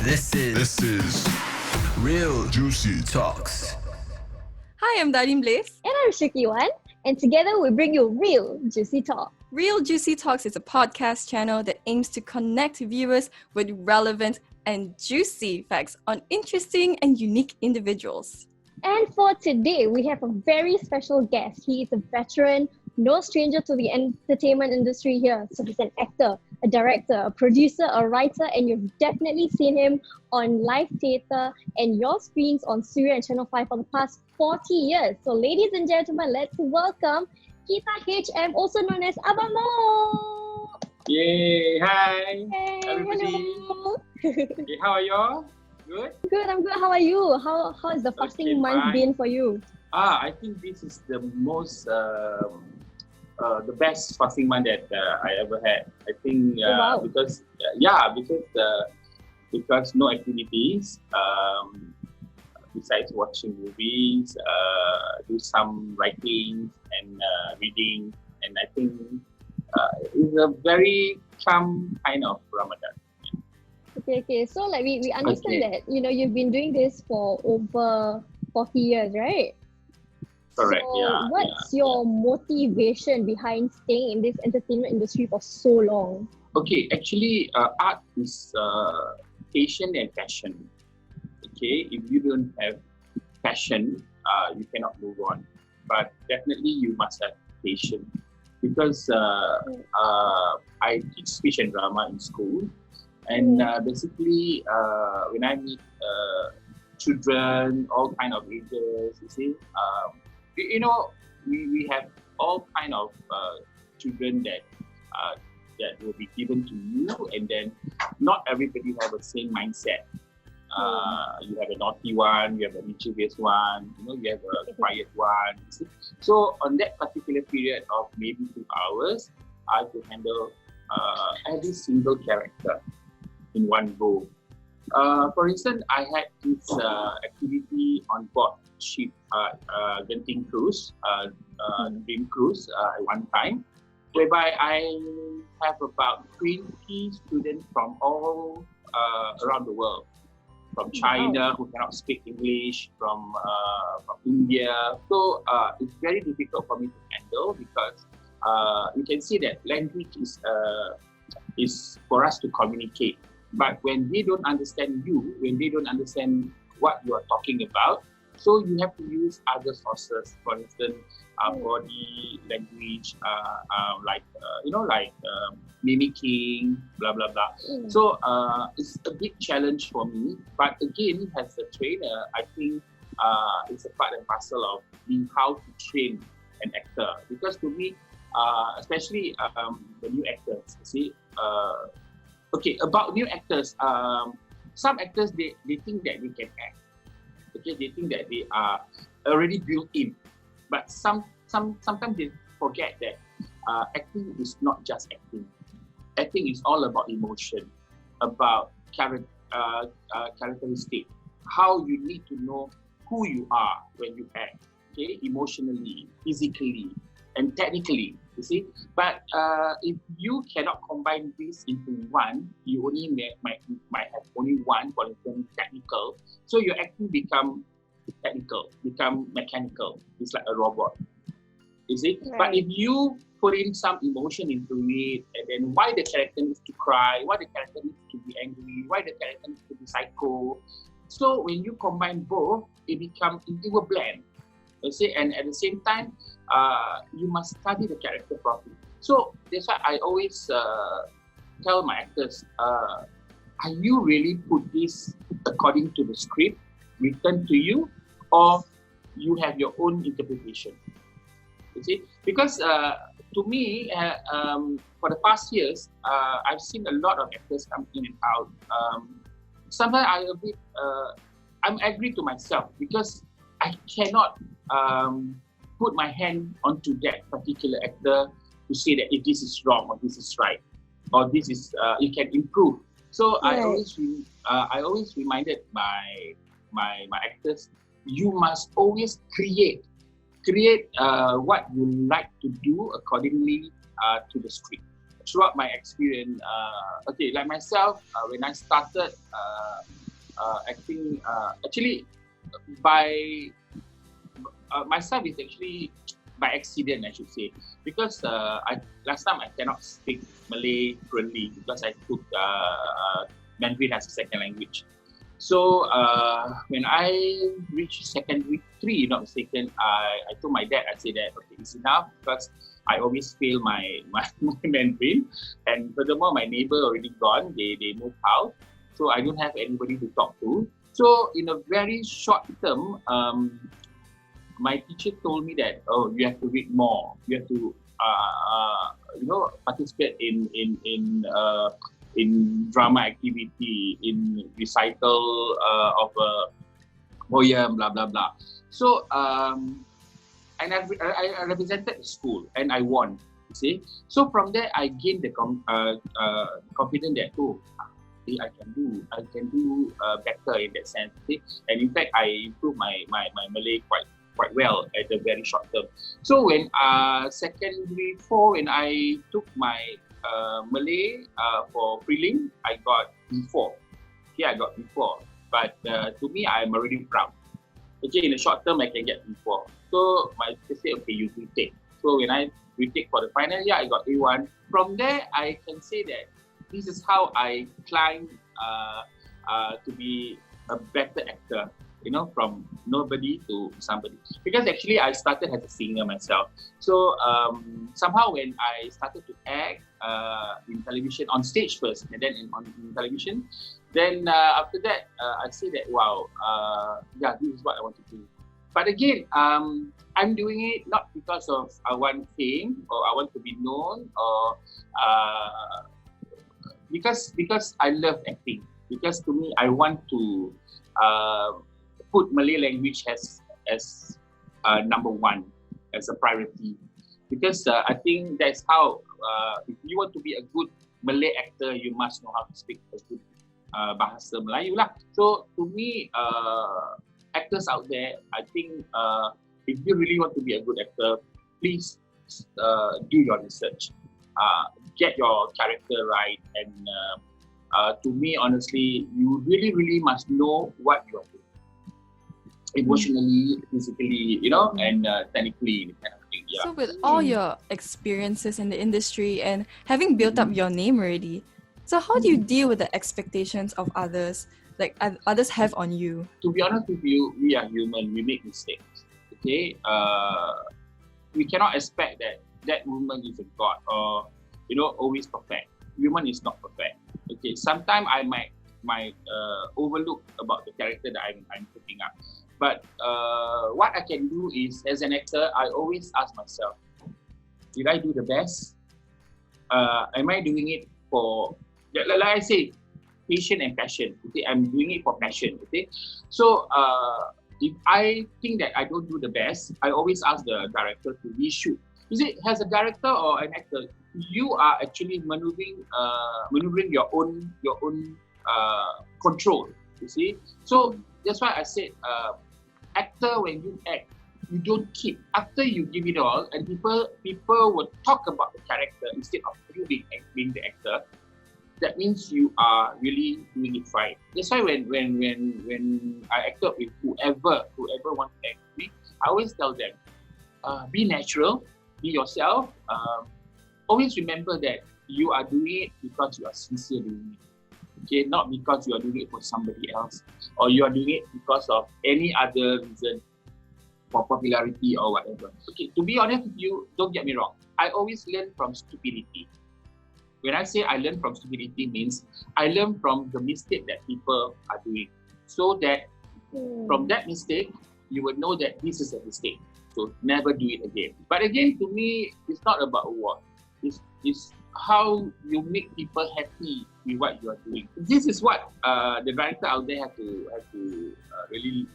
This is Real Juicy Talks. Hi, I'm Darlene Blaze. And I'm Shiki Wan, and together we bring you Real Juicy Talk. Real Juicy Talks is a podcast channel that aims to connect viewers with relevant and juicy facts on interesting and unique individuals. And for today, we have a very special guest. He is a veteran, no stranger to the entertainment industry here. So he's an actor, a director, a producer, a writer, and you've definitely seen him on live theatre and your screens on Surya and Channel 5 for the past 40 years. So ladies and gentlemen, let's welcome Keatar Hm, also known as Abang Mo. Yay! Hi! Hey, everybody! hello. Hey, how are y'all? Good? Good, I'm good. How are you? How has the fasting month fine. been for you? I think this is the most, the best fasting month that I ever had. I think Wow. because no activities, besides watching movies, do some writing and reading, and I think it's a very calm kind of Ramadan. Okay. So like we understand that, you've been doing this for over 40 years, right? Correct, So yeah. what's your motivation behind staying in this entertainment industry for so long? Okay, actually, art is passion and passion. Okay, if you don't have passion, you cannot move on. But definitely, you must have patience because I teach speech and drama in school, and basically, when I meet children, all kind of ages, you see, we have all kind of children that will be given to you, and then not everybody have the same mindset. You have a naughty one, you have a mischievous one, you have a quiet one. You see? So on that particular period of maybe 2 hours, I have to handle every single character in one go. For instance, I had this activity on board ship, Genting Cruise, Dream Cruise at one time, whereby I have about 20 students from all around the world, from China who cannot speak English, from India. So it's very difficult for me to handle because you can see that language is for us to communicate. But when they don't understand you, when they don't understand what you are talking about, so you have to use other sources. For instance, body language, like mimicking, blah blah blah. So it's a big challenge for me. But again, as a trainer, I think it's a part and parcel of being how to train an actor. Because to me, especially the new actors, you see. Okay, about new actors, some actors they think that they can act. Okay, they think that they are already built in, but sometimes they forget that acting is not just acting. Acting is all about emotion, about characteristic, how you need to know who you are when you act. Okay, emotionally, physically, and technically. You see, but if you cannot combine this into one, you only might have only one, for instance, technical. So your acting become technical, become mechanical. It's like a robot. You see, but if you put in some emotion into it, and then why the character needs to cry, why the character needs to be angry, why the character needs to be psycho. So when you combine both, it will blend. You see, and at the same time, you must study the character properly. So that's why I always tell my actors, are you really put this according to the script written to you, or you have your own interpretation? You see, because to me, for the past years, I've seen a lot of actors come in and out. Sometimes I'm angry to myself because I cannot put my hand onto that particular actor to say that if this is wrong or this is right or this is you can improve. So I always reminded my actors, you must always create what you like to do accordingly to the script. Throughout my experience, like myself, when I started acting. Actually, by myself is actually by accident, I should say, because last time I cannot speak Malay fluently because I took Mandarin as a second language. So when I reached secondary 3, not mistaken, I told my dad, I said that, okay, it's enough because I always fail my Mandarin. And furthermore, my neighbor already gone, they moved out. So I don't have anybody to talk to. So in a very short term, my teacher told me that, oh, you have to read more. You have to, participate in drama activity, in recital of a poem, blah blah blah. So and I represented the school and I won. You see, so from there I gained the confidence that I can do better in that sense. See? And in fact, I improved my Malay quite well at a very short term. So when secondary 4, when I took my Malay for prelim, I got B4. Okay, I got B4. But to me, I'm already proud. Okay, in the short term, I can get B4. So my teacher said, okay, you retake. So when I retake for the final year, I got A1. From there, I can say that this is how I climbed to be a better actor. You know, from nobody to somebody. Because actually, I started as a singer myself. So somehow when I started to act in television, on stage first, and then in television, then after that, I say that, wow, this is what I want to do. But again, I'm doing it not because of I want fame or I want to be known or because I love acting. Because to me, I want to put Malay language as number one, as a priority. Because I think that's how, if you want to be a good Malay actor, you must know how to speak a good bahasa Melayu lah. So to me, actors out there, I think if you really want to be a good actor, please do your research. Get your character right. And to me, honestly, you really, really must know what you are doing. Emotionally, physically, and technically, kind of thing. Yeah. So with all your experiences in the industry and having built up your name already, so how do you deal with the expectations of others, like others have on you? To be honest with you, we are human. We make mistakes. Okay, we cannot expect that woman is a god or always perfect. Human is not perfect. Okay, sometimes I might overlook about the character that I'm putting up. But what I can do is, as an actor, I always ask myself, did I do the best? Am I doing it for, like I say, passion and passion? Okay, I'm doing it for passion. Okay, so if I think that I don't do the best, I always ask the director to reshoot. You see, as a director or an actor, you are actually maneuvering your own control. You see, so that's why I said, actor, when you act, you don't keep. After you give it all, and people will talk about the character instead of you being the actor. That means you are really doing it right. That's why when I acted with whoever wants to act with me, I always tell them, be natural, be yourself. Always remember that you are doing it because you are sincere doing it. Okay, not because you are doing it for somebody else, or you are doing it because of any other reason, for popularity or whatever. Okay, to be honest with you, don't get me wrong. I always learn from stupidity. When I say I learn from stupidity, means I learn from the mistake that people are doing, so that from that mistake, you will know that this is a mistake. So never do it again. But again, to me, it's not about what. It's how you make people happy with what you are doing. This is what the director out there have to really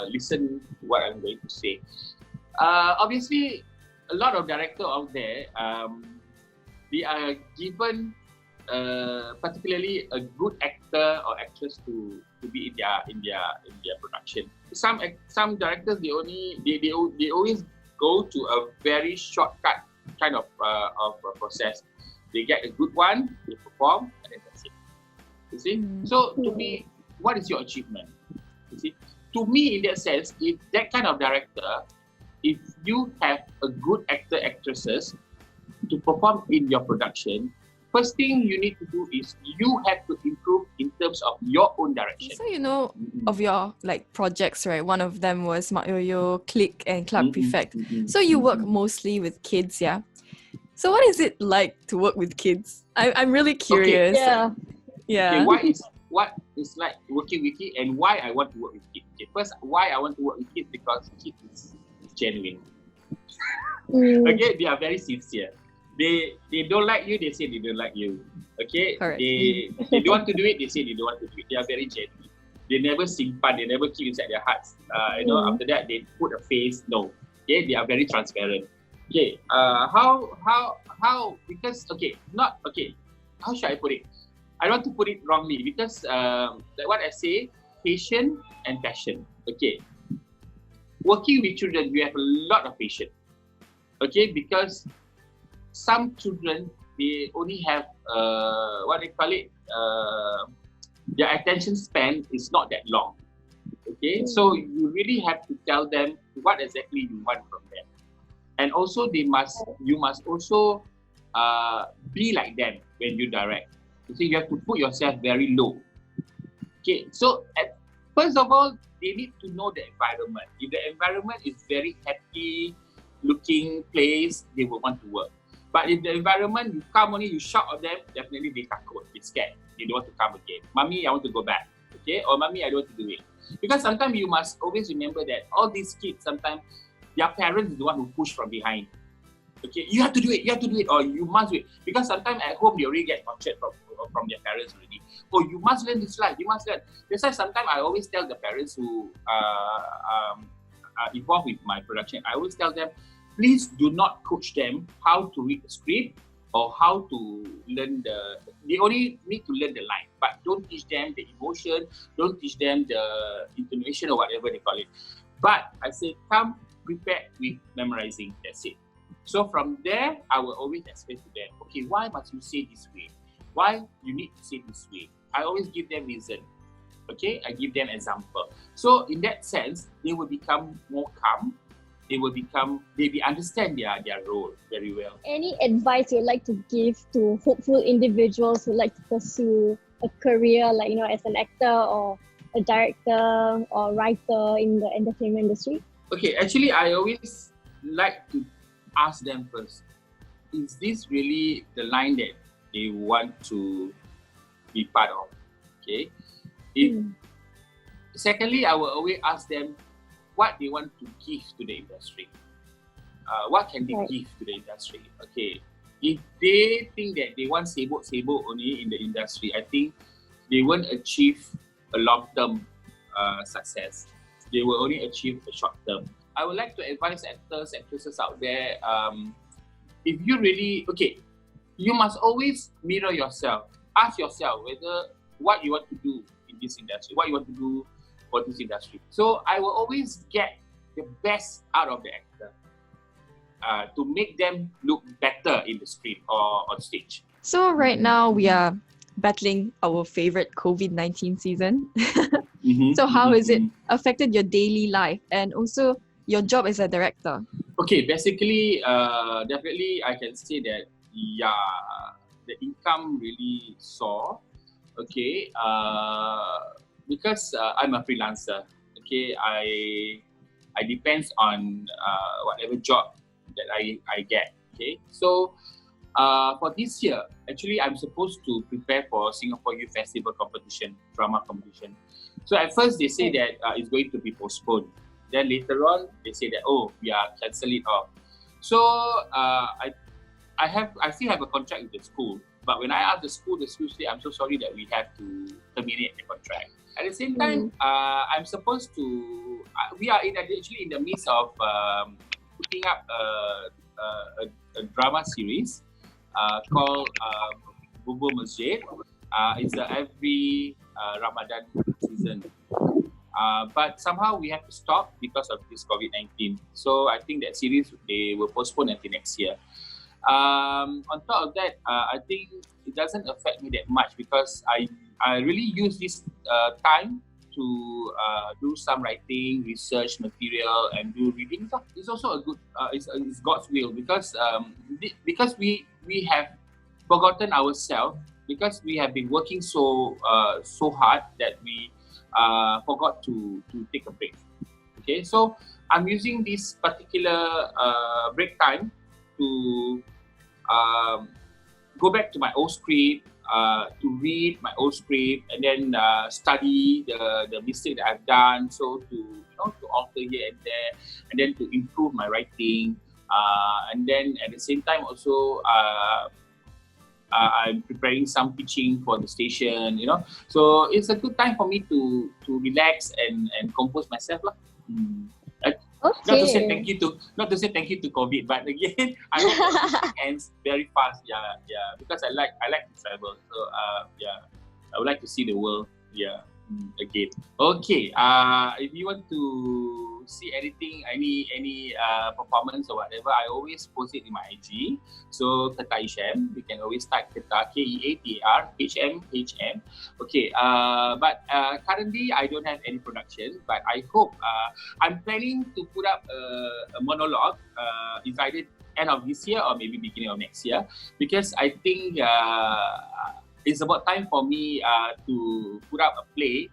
listen to what I'm going to say. Obviously, a lot of directors out there, they are given particularly a good actor or actress to be in their production. Some directors they always go to a very shortcut kind of process. They get a good one, they perform, and then that's it. You see? So to me, what is your achievement? You see, to me, in that sense, if that kind of director, if you have a good actor, actresses to perform in your production, first thing you need to do is you have to improve in terms of your own direction. So, you know, of your like projects, right? One of them was Mak Yoyo, Click and Club Prefect. So you work mostly with kids, yeah? So what is it like to work with kids? I'm really curious. Yeah. Yeah. Okay, what is like working with kids and why I want to work with kids? Okay, first, why I want to work with kids because kids is genuine. Okay, they are very sincere. They don't like you, they say they don't like you. Okay, Correct. They don't want to do it, they say they don't want to do it. They are very genuine. They never simpan, they never keep inside their hearts. After that they put a face. No. Okay, they are very transparent. Okay, how because how should I put it? I don't want to put it wrongly because like what I say, patience and passion. Okay, working with children, you have a lot of patience. Okay, because some children, they only have what they call it, their attention span is not that long. Okay, so you really have to tell them what exactly you want from them, and also you must also be like them when you direct. You see, you have to put yourself very low. Okay, so first of all, they need to know the environment. If the environment is very happy looking place, they will want to work. But if the environment, you come only, you shout at them, definitely they takut, they scared. They don't want to come again. Mommy, I want to go back. Okay? Or mommy, I don't want to do it. Because sometimes you must always remember that all these kids, sometimes their parents is the one who push from behind. Okay? You have to do it, or you must do it. Because sometimes at home, they already get tortured from their parents already. Oh, you must learn this life, you must learn. That's why sometimes I always tell the parents who are involved with my production, I always tell them, please do not coach them how to read the script or how to learn they only need to learn the line, but don't teach them the emotion, don't teach them the intonation or whatever they call it. But I say, come prepared with memorizing, that's it. So from there, I will always explain to them, okay, why must you say this way? Why you need to say this way? I always give them reason. Okay, I give them example. So in that sense, they will become more calm. They understand their role very well. Any advice you'd like to give to hopeful individuals who like to pursue a career like, as an actor or a director or writer in the entertainment industry? Okay, actually, I always like to ask them first, is this really the line that they want to be part of? Okay. Secondly, I will always ask them what they want to give to the industry. What can they give to the industry? Okay. If they think that they want sibuk only in the industry, I think they won't achieve a long-term success. They will only achieve a short-term. I would like to advise actors, actresses out there, if you really, you must always mirror yourself. Ask yourself whether what you want to do in this industry, what you want to do for this industry. So I will always get the best out of the actor to make them look better in the screen or on stage. So right now we are battling our favorite COVID-19 season. So how has it affected your daily life and also your job as a director? Okay, basically, definitely I can say that, the income really soar. Okay, because I'm a freelancer. Okay, I depends on whatever job that I get. Okay, so for this year, actually I'm supposed to prepare for Singapore Youth Festival competition, drama competition. So at first they say that it's going to be postponed. Then later on they say that we are cancel it off. So I still have a contract with the school. But when I asked the school say, I'm so sorry that we have to terminate the contract. At the same time, I'm supposed to, we are actually in the midst of putting up a drama series called Bubur Masjid. It's every Ramadan season. But somehow we have to stop because of this COVID-19. So I think that series, they will postpone until next year. On top of that, I think it doesn't affect me that much because I really use this time to do some writing, research material, and do reading. It's also a good. It's God's will because we have forgotten ourselves because we have been working so hard that we forgot to take a break. Okay, so I'm using this particular break time to go back to my old script, to read my old script, and then study the mistake that I've done. So to alter here and there, and then to improve my writing, and then at the same time also I'm preparing some pitching for the station. So it's a good time for me to relax and compose myself lah. Not to say thank you to COVID, but again, I hope that it ends very fast. Yeah, because I like to travel. So I would like to see the world. Yeah, again. Okay. If you want to see anything, any performance or whatever, I always post it in my IG. So Keatar Hm, you can always type Keatar Keatar Hm. Okay. But currently I don't have any production. But I hope I'm planning to put up a monologue. It's either end of this year or maybe beginning of next year, because I think it's about time for me to put up a play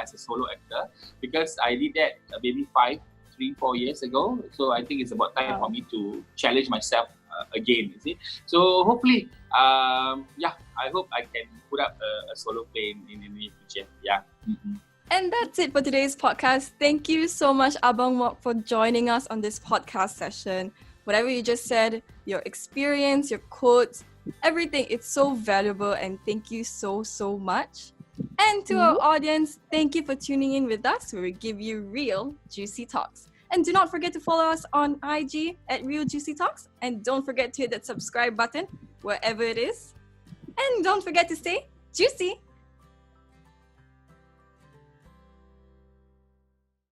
as a solo actor, because I did that maybe 3-4 years ago. So I think it's about time for me to challenge myself again. You see, so hopefully, I hope I can put up a solo play in the near future. Yeah. Mm-hmm. And that's it for today's podcast. Thank you so much, Abang Mok, for joining us on this podcast session. Whatever you just said, your experience, your quotes, everything, it's so valuable, and thank you so much. And to our audience, thank you for tuning in with us, where we give you real juicy talks. And do not forget to follow us on IG at RealJuicyTalks, and don't forget to hit that subscribe button wherever it is. And don't forget to stay juicy.